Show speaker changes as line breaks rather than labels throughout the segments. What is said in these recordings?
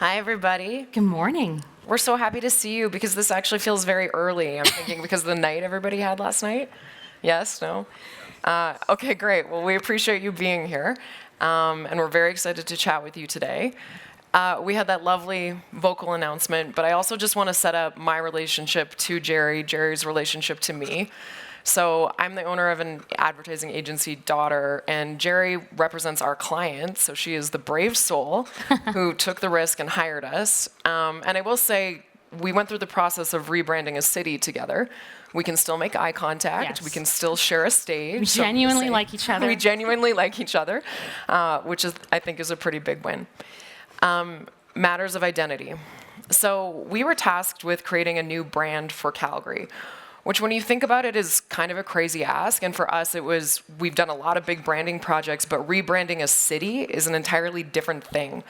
Hi, everybody.
Good morning.
We're so happy to see you because this actually feels very early. I'm thinking because of the night everybody had last night. Yes? No? Okay, great. Well, we appreciate you being here, and we're very excited to chat with you today. We had that lovely vocal announcement, but I also just want to set up my relationship to Jerry, Jerry's relationship to me. So I'm the owner of an advertising agency, Daughter, and Jerry represents our client, so she is the brave soul who took the risk and hired us. And I will say, we went through the process of rebranding a city together. We can still make eye contact.
Yes.
We can still share a stage.
We genuinely like each other.
We genuinely like each other, which is, I think, is a pretty big win. Matters of identity. So we were tasked with creating a new brand for Calgary, which when you think about it is kind of a crazy ask. And for us, we've done a lot of big branding projects, but rebranding a city is an entirely different thing.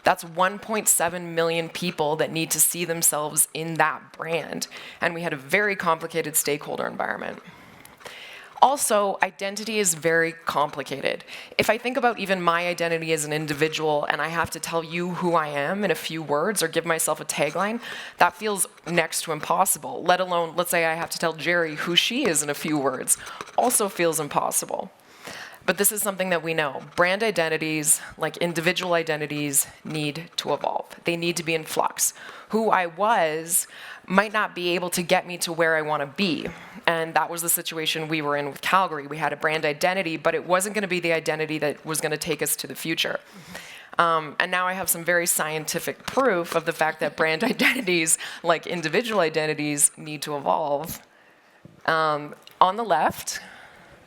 That's 1.7 million people that need to see themselves in that brand. And we had a very complicated stakeholder environment. Also, identity is very complicated. If I think about even my identity as an individual and I have to tell you who I am in a few words or give myself a tagline, that feels next to impossible, let alone, let's say I have to tell Jerry who she is in a few words, also feels impossible. But this is something that we know. Brand identities, like individual identities, need to evolve. They need to be in flux. Who I was might not be able to get me to where I want to be. And that was the situation we were in with Calgary. We had a brand identity, but it wasn't going to be the identity that was going to take us to the future. And now I have some very scientific proof of the fact that brand identities, like individual identities, need to evolve. On the left,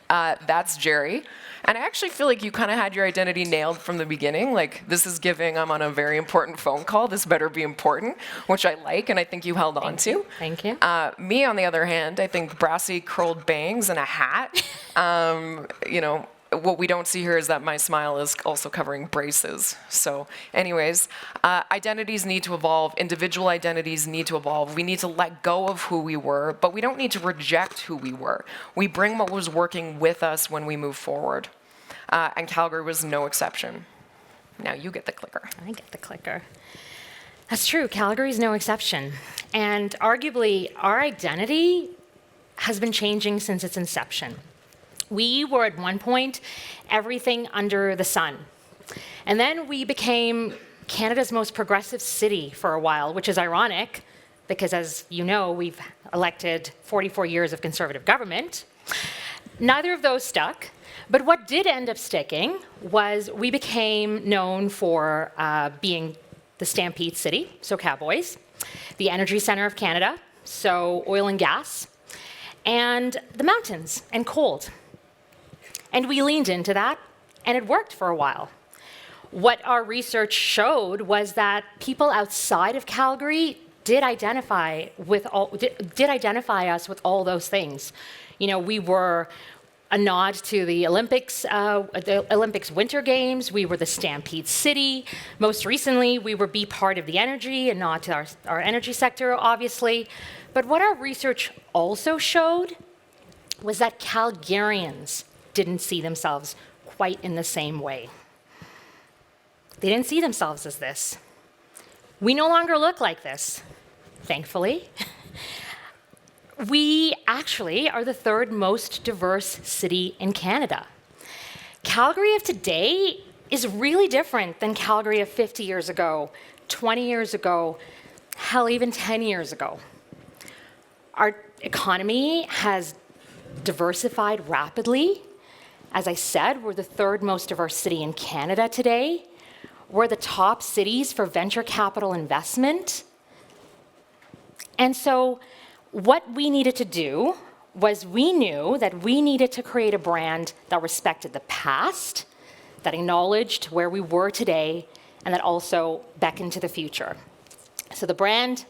that's Jerry. And I actually feel like you kind of had your identity nailed from the beginning. Like, this is giving, I'm on a very important phone call, this better be important, which I like, and I think you held on to.
Thank you.
Me, on the other hand, I think brassy curled bangs and a hat. What we don't see here is that my smile is also covering braces. So anyways, identities need to evolve. Individual identities need to evolve. We need to let go of who we were, but we don't need to reject who we were. We bring what was working with us when we move forward. And Calgary was no exception. Now you get the clicker.
I get the clicker. That's true. Calgary is no exception. And arguably, our identity has been changing since its inception. We were at one point everything under the sun. And then we became Canada's most progressive city for a while, which is ironic because, as you know, we've elected 44 years of Conservative government. Neither of those stuck. But what did end up sticking was we became known for being the Stampede City, so cowboys, the energy center of Canada, so oil and gas, and the mountains and cold. And we leaned into that, and it worked for a while. What our research showed was that people outside of Calgary did identify us with all those things. You know, we were a nod to the Olympics Winter Games. We were the Stampede City. Most recently, we were Be Part of the Energy, and nod to our energy sector, obviously. But what our research also showed was that Calgarians didn't see themselves quite in the same way. They didn't see themselves as this. We no longer look like this, thankfully. We actually are the third most diverse city in Canada. Calgary of today is really different than Calgary of 50 years ago, 20 years ago, hell, even 10 years ago. Our economy has diversified rapidly. As I said, we're the third most diverse city in Canada today. We're the top cities for venture capital investment. And so what we needed to do was we knew that we needed to create a brand that respected the past, that acknowledged where we were today, and that also beckoned to the future. So the brand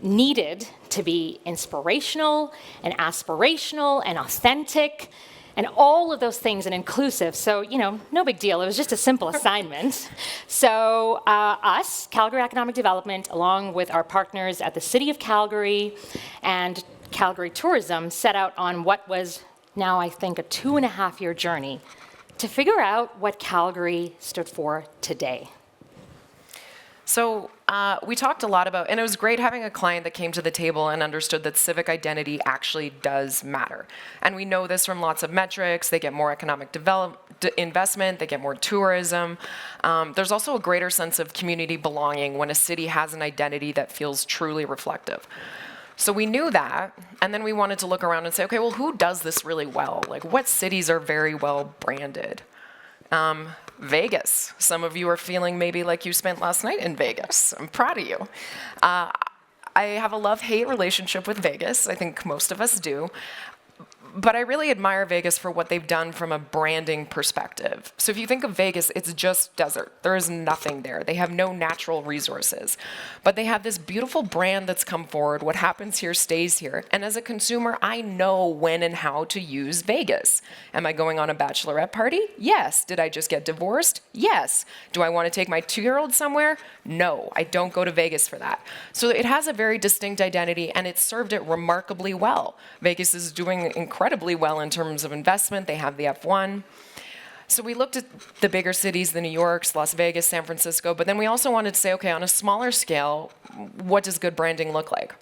needed to be inspirational and aspirational and authentic and all of those things and inclusive. So, no big deal. It was just a simple assignment. So us, Calgary Economic Development, along with our partners at the City of Calgary and Calgary Tourism, set out on what was now, I think, a 2.5-year journey to figure out what Calgary stood for today.
So we talked a lot about, and it was great having a client that came to the table and understood that civic identity actually does matter. And we know this from lots of metrics. They get more economic investment, they get more tourism. There's also a greater sense of community belonging when a city has an identity that feels truly reflective. So we knew that, and then we wanted to look around and say, okay, well, who does this really well? Like, what cities are very well branded? Vegas. Some of you are feeling maybe like you spent last night in Vegas. I'm proud of you. I have a love-hate relationship with Vegas. I think most of us do. But I really admire Vegas for what they've done from a branding perspective. So if you think of Vegas, it's just desert. There is nothing there. They have no natural resources. But they have this beautiful brand that's come forward. What happens here stays here. And as a consumer, I know when and how to use Vegas. Am I going on a bachelorette party? Yes. Did I just get divorced? Yes. Do I want to take my 2-year-old somewhere? No. I don't go to Vegas for that. So it has a very distinct identity, and it's served it remarkably well. Vegas is doing incredibly well in terms of investment. They have the F1. So we looked at the bigger cities, the New Yorks, Las Vegas, San Francisco, but then we also wanted to say, okay, on a smaller scale, what does good branding look like?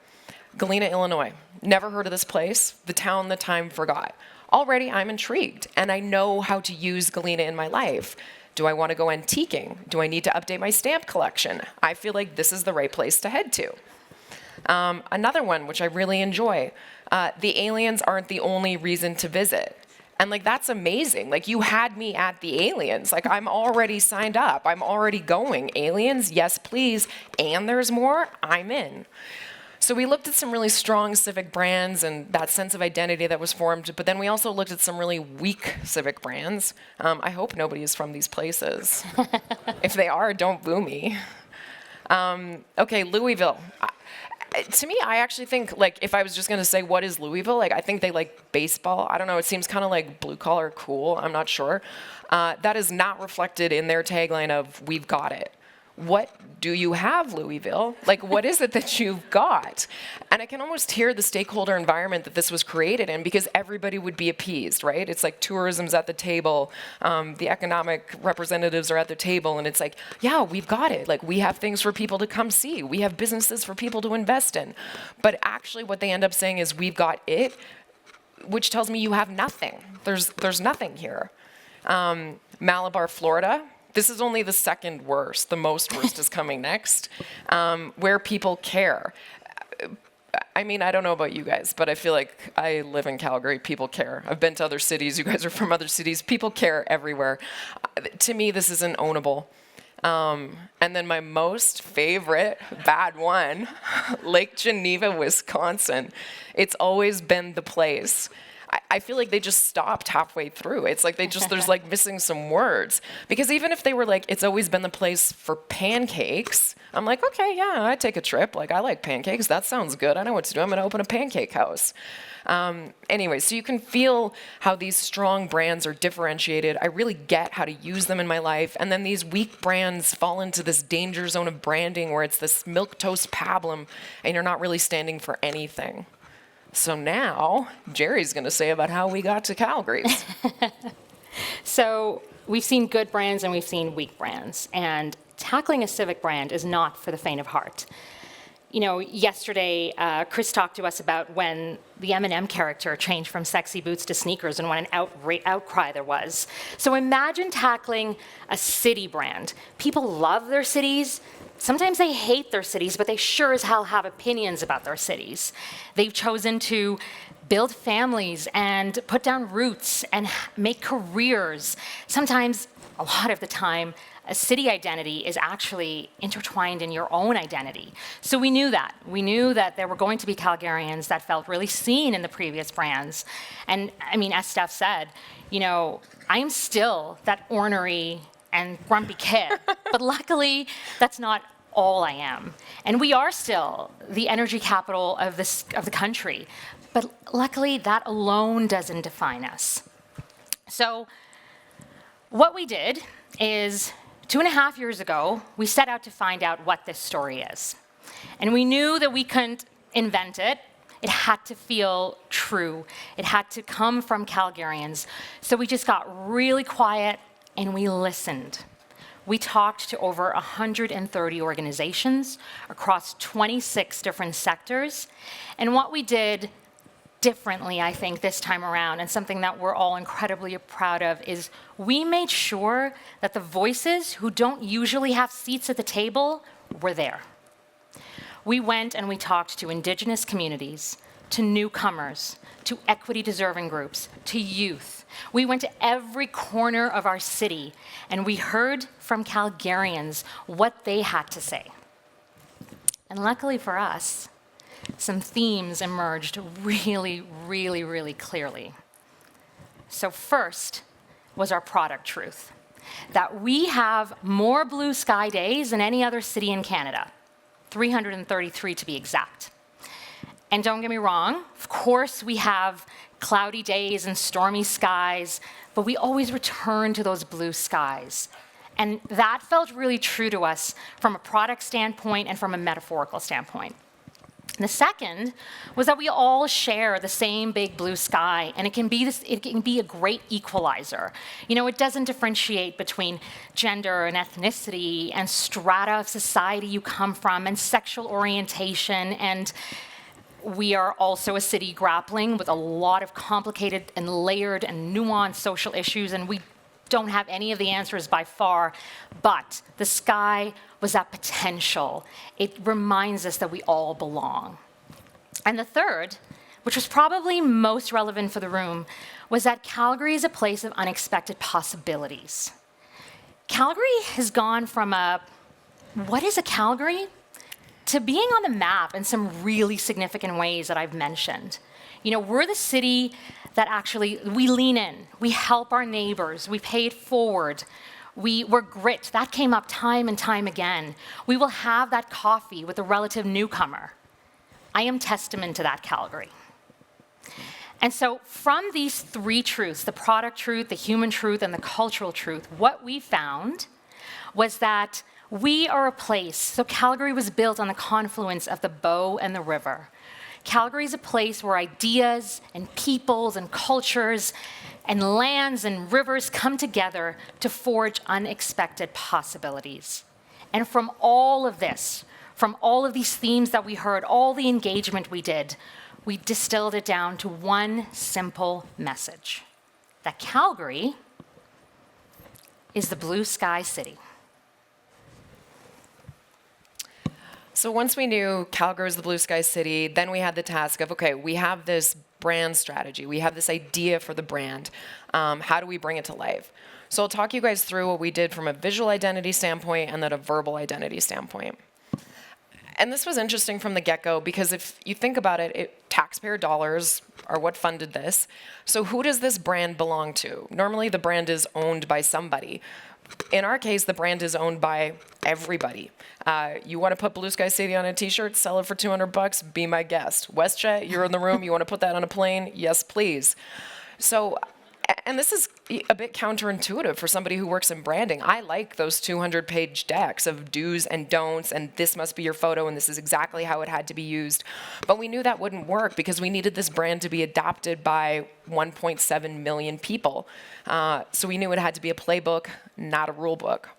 Galena, Illinois. Never heard of this place. The town the time forgot. Already I'm intrigued, and I know how to use Galena in my life. Do I want to go antiquing? Do I need to update my stamp collection? I feel like this is the right place to head to. Another one, which I really enjoy, the aliens aren't the only reason to visit. And like, that's amazing. Like, you had me at the aliens. Like, I'm already signed up. I'm already going. Aliens, yes, please. And there's more, I'm in. So we looked at some really strong civic brands and that sense of identity that was formed, but then we also looked at some really weak civic brands. I hope nobody is from these places. If they are, don't boo me. Okay, Louisville. To me, I actually think, like, if I was just going to say, what is Louisville? Like, I think they like baseball. I don't know. It seems kind of like blue-collar cool. I'm not sure. That is not reflected in their tagline of, we've got it. What do you have, Louisville? Like, what is it that you've got? And I can almost hear the stakeholder environment that this was created in, because everybody would be appeased, right? It's like tourism's at the table, the economic representatives are at the table, and it's like, yeah, we've got it. Like, we have things for people to come see. We have businesses for people to invest in. But actually what they end up saying is, we've got it, which tells me you have nothing. There's nothing here. Malabar, Florida. This is only the second worst. The most worst is coming next, where people care. I mean, I don't know about you guys, but I feel like I live in Calgary. People care. I've been to other cities. You guys are from other cities. People care everywhere. To me, this isn't ownable. And then my most favorite bad one, Lake Geneva, Wisconsin. It's always been the place. I feel like they just stopped halfway through. It's like there's like missing some words. Because even if they were like, it's always been the place for pancakes, I'm like, okay, yeah, I'd take a trip. Like, I like pancakes. That sounds good. I know what to do. I'm going to open a pancake house. Anyway, so you can feel how these strong brands are differentiated. I really get how to use them in my life. And then these weak brands fall into this danger zone of branding where it's this milquetoast pablum and you're not really standing for anything. So now, Jerry's going to say about how we got to Calgary's.
So we've seen good brands and we've seen weak brands. And tackling a civic brand is not for the faint of heart. You know, yesterday, Chris talked to us about when the M&M character changed from sexy boots to sneakers and what an outcry there was. So imagine tackling a city brand. People love their cities. Sometimes they hate their cities, but they sure as hell have opinions about their cities. They've chosen to build families and put down roots and make careers. Sometimes, a lot of the time, a city identity is actually intertwined in your own identity. So we knew that. We knew that there were going to be Calgarians that felt really seen in the previous brands. And I mean, as Steph said, you know, I am still that ornery and grumpy kid. But luckily, that's not all I am. And we are still the energy capital of the country. But luckily, that alone doesn't define us. So what we did is 2.5 years ago, we set out to find out what this story is. And we knew that we couldn't invent it. It had to feel true. It had to come from Calgarians. So we just got really quiet and we listened. We talked to over 130 organizations across 26 different sectors. And what we did differently, I think, this time around, and something that we're all incredibly proud of, is we made sure that the voices who don't usually have seats at the table were there. We went and we talked to Indigenous communities, to newcomers, to equity-deserving groups, to youth. We went to every corner of our city, and we heard from Calgarians what they had to say. And luckily for us, some themes emerged really, really, really clearly. So first was our product truth, that we have more blue sky days than any other city in Canada, 333 to be exact. And don't get me wrong, of course we have cloudy days and stormy skies, but we always return to those blue skies. And that felt really true to us from a product standpoint and from a metaphorical standpoint. The second was that we all share the same big blue sky, and it can be a great equalizer. You know, it doesn't differentiate between gender and ethnicity and strata of society you come from and sexual orientation, and we are also a city grappling with a lot of complicated and layered and nuanced social issues, and we don't have any of the answers by far, but the sky was that potential. It reminds us that we all belong. And the third, which was probably most relevant for the room, was that Calgary is a place of unexpected possibilities. Calgary has gone from what is a Calgary, to being on the map in some really significant ways that I've mentioned. You know, we're the city that actually, we lean in, we help our neighbors, we pay it forward, we're grit. That came up time and time again. We will have that coffee with a relative newcomer. I am testament to that, Calgary. And so from these three truths, the product truth, the human truth, and the cultural truth, what we found was that we are a place, so Calgary was built on the confluence of the Bow and the river. Calgary is a place where ideas and peoples and cultures and lands and rivers come together to forge unexpected possibilities. And from all of this, from all of these themes that we heard, all the engagement we did, we distilled it down to one simple message, that Calgary is the blue sky city.
So once we knew Calgary was the blue sky city, then we had the task of, okay, we have this brand strategy. We have this idea for the brand. How do we bring it to life? So I'll talk you guys through what we did from a visual identity standpoint and then a verbal identity standpoint. And this was interesting from the get-go because if you think about it, taxpayer dollars are what funded this. So who does this brand belong to? Normally the brand is owned by somebody. In our case, the brand is owned by everybody. You want to put Blue Sky City on a t-shirt, sell it for $200, be my guest. WestJet, you're in the room, you want to put that on a plane? Yes, please. So, and this is a bit counterintuitive for somebody who works in branding. I like those 200-page decks of do's and don'ts, and this must be your photo, and this is exactly how it had to be used. But we knew that wouldn't work because we needed this brand to be adopted by 1.7 million people. So we knew it had to be a playbook, not a rule book.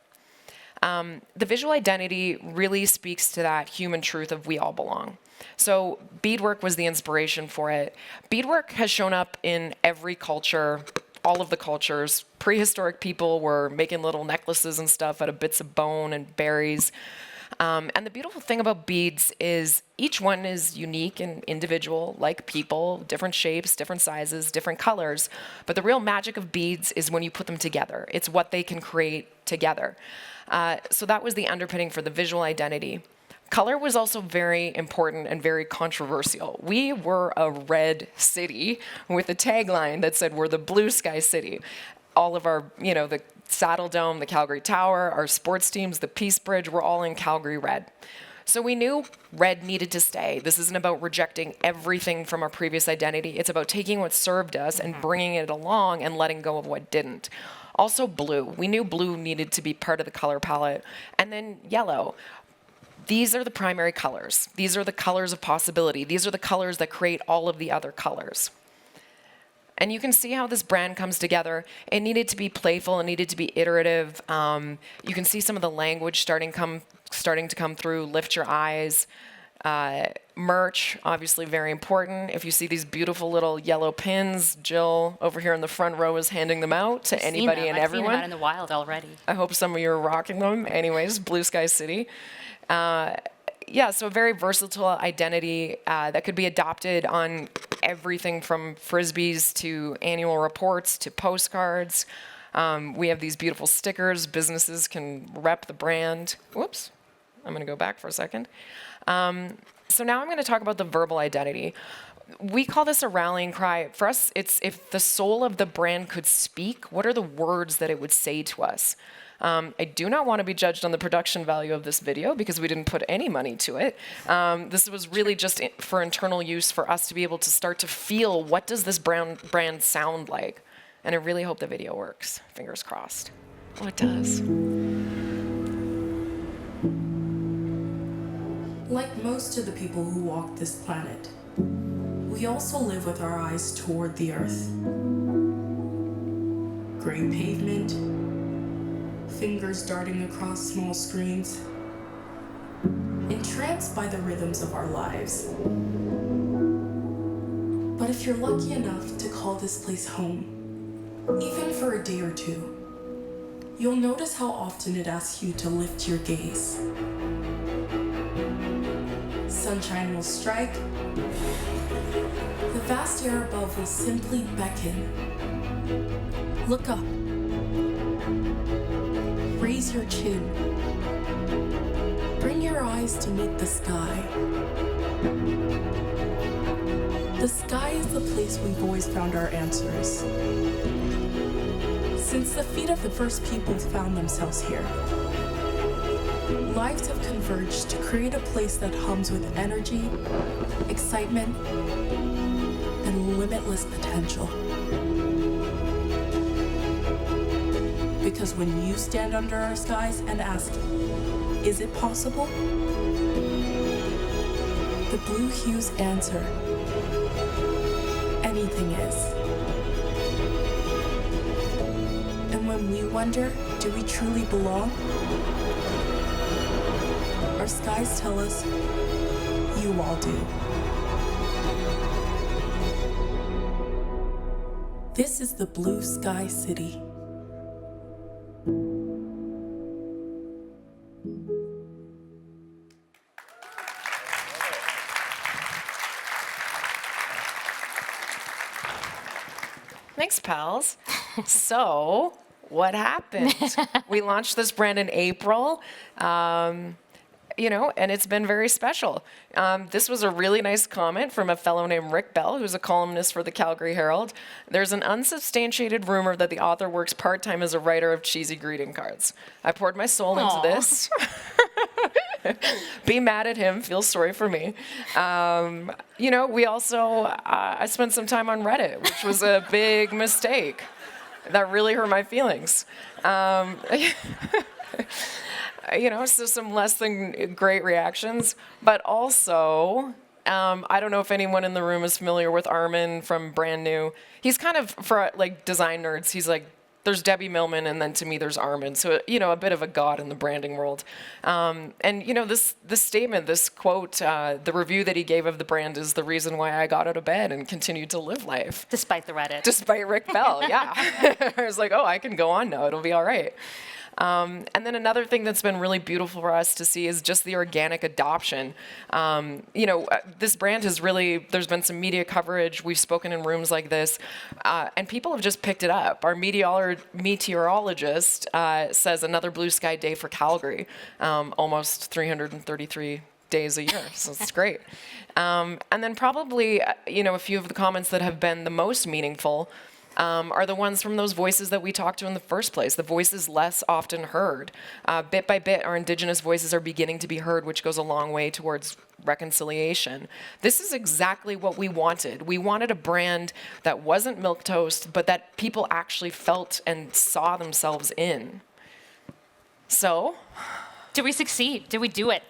The visual identity really speaks to that human truth of we all belong. So beadwork was the inspiration for it. Beadwork has shown up in every culture, all of the cultures. Prehistoric people were making little necklaces and stuff out of bits of bone and berries. And the beautiful thing about beads is each one is unique and individual, like people, different shapes, different sizes, different colors. But the real magic of beads is when you put them together. It's what they can create together. So that was the underpinning for the visual identity. Color was also very important and very controversial. We were a red city with a tagline that said we're the blue sky city. All of our, the Saddle Dome, the Calgary Tower, our sports teams, the Peace Bridge, were all in Calgary red. So we knew red needed to stay. This isn't about rejecting everything from our previous identity. It's about taking what served us and bringing it along and letting go of what didn't. Also blue. We knew blue needed to be part of the color palette. And then yellow. These are the primary colors. These are the colors of possibility. These are the colors that create all of the other colors. And you can see how this brand comes together. It needed to be playful. It needed to be iterative. You can see some of the language starting to come through. Lift your eyes. Merch, obviously very important. If you see these beautiful little yellow pins, Jill over here in the front row is handing them out to anybody and everyone.
I've seen them out in the wild already.
I hope some of you are rocking them. Anyways, Blue Sky City. Yeah, so a very versatile identity that could be adopted on everything from frisbees to annual reports to postcards. We have these beautiful stickers. Businesses can rep the brand. Whoops, I'm going to go back for a second. So now I'm going to talk about the verbal identity. We call this a rallying cry. For us, it's if the soul of the brand could speak, what are the words that it would say to us? I do not want to be judged on the production value of this video because we didn't put any money to it. This was really just for internal use for us to be able to start to feel what does this brand sound like. And I really hope the video works. Fingers crossed. Oh, it does.
Like most of the people who walk this planet, we also live with our eyes toward the earth. Gray pavement, fingers darting across small screens, entranced by the rhythms of our lives. But if you're lucky enough to call this place home, even for a day or two, you'll notice how often it asks you to lift your gaze. Sunshine will strike. The vast air above will simply beckon. Look up. Raise your chin. Bring your eyes to meet the sky. The sky is the place we've always found our answers. Since the feet of the first peoples found themselves here, lives have converged to create a place that hums with energy, excitement, and limitless potential. Because when you stand under our skies and ask, is it possible? The blue hues answer, anything is. And when we wonder, do we truly belong? Our skies tell us, you all do. This is the Blue Sky City.
Thanks, pals. So, what happened? We launched this brand in April. And it's been very special. This was a really nice comment from a fellow named Rick Bell, who's a columnist for the Calgary Herald. There's an unsubstantiated rumor that the author works part-time as a writer of cheesy greeting cards. I poured my soul into this. Be mad at him, feel sorry for me. We also, I spent some time on Reddit, which was a big mistake. That really hurt my feelings. So some less than great reactions, but also, I don't know if anyone in the room is familiar with Armin from Brand New. He's kind of, for like design nerds, he's like, there's Debbie Millman, and then to me there's Armin. So, a bit of a god in the branding world. This statement, this quote, the review that he gave of the brand is the reason why I got out of bed and continued to live life.
Despite the Reddit.
Despite Rick Bell, yeah. I was like, I can go on now, it'll be all right. And then another thing that's been really beautiful for us to see is just the organic adoption. This brand has really, there's been some media coverage, we've spoken in rooms like this, and people have just picked it up. Our meteorologist says another blue sky day for Calgary, almost 333 days a year, so it's great. And then probably, a few of the comments that have been the most meaningful are the ones from those voices that we talked to in the first place, the voices less often heard. Bit by bit, our Indigenous voices are beginning to be heard, which goes a long way towards reconciliation. This is exactly what we wanted. We wanted a brand that wasn't milquetoast, but that people actually felt and saw themselves in. So,
did we succeed? Did we do it?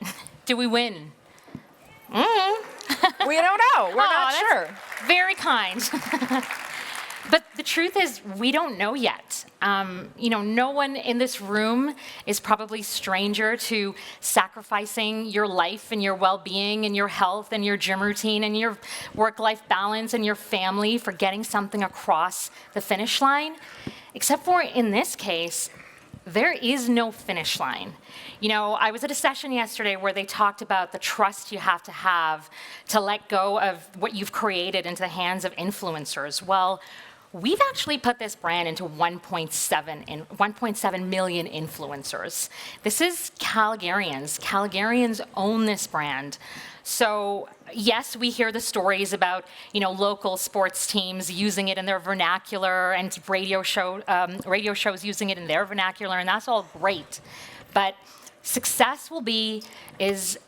Did we win?
We don't know. We're not sure.
Very kind. But the truth is, we don't know yet. No one in this room is probably stranger to sacrificing your life and your well-being and your health and your gym routine and your work-life balance and your family for getting something across the finish line. Except for in this case, there is no finish line. I was at a session yesterday where they talked about the trust you have to let go of what you've created into the hands of influencers. Well, we've actually put this brand into 1.7 million influencers. This is Calgarians. Calgarians own this brand. So yes, we hear the stories about local sports teams using it in their vernacular and radio shows using it in their vernacular, and that's all great. But success is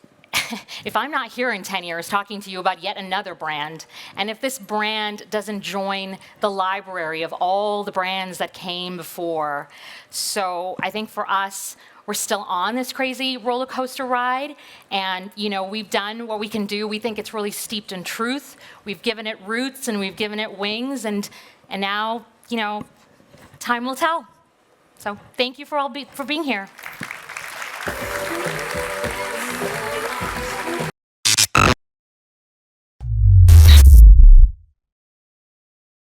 if I'm not here in 10 years talking to you about yet another brand, and if this brand doesn't join the library of all the brands that came before. So I think for us, we're still on this crazy roller coaster ride, and we've done what we can do. We think it's really steeped in truth. We've given it roots and we've given it wings, and now time will tell. So thank you for being here.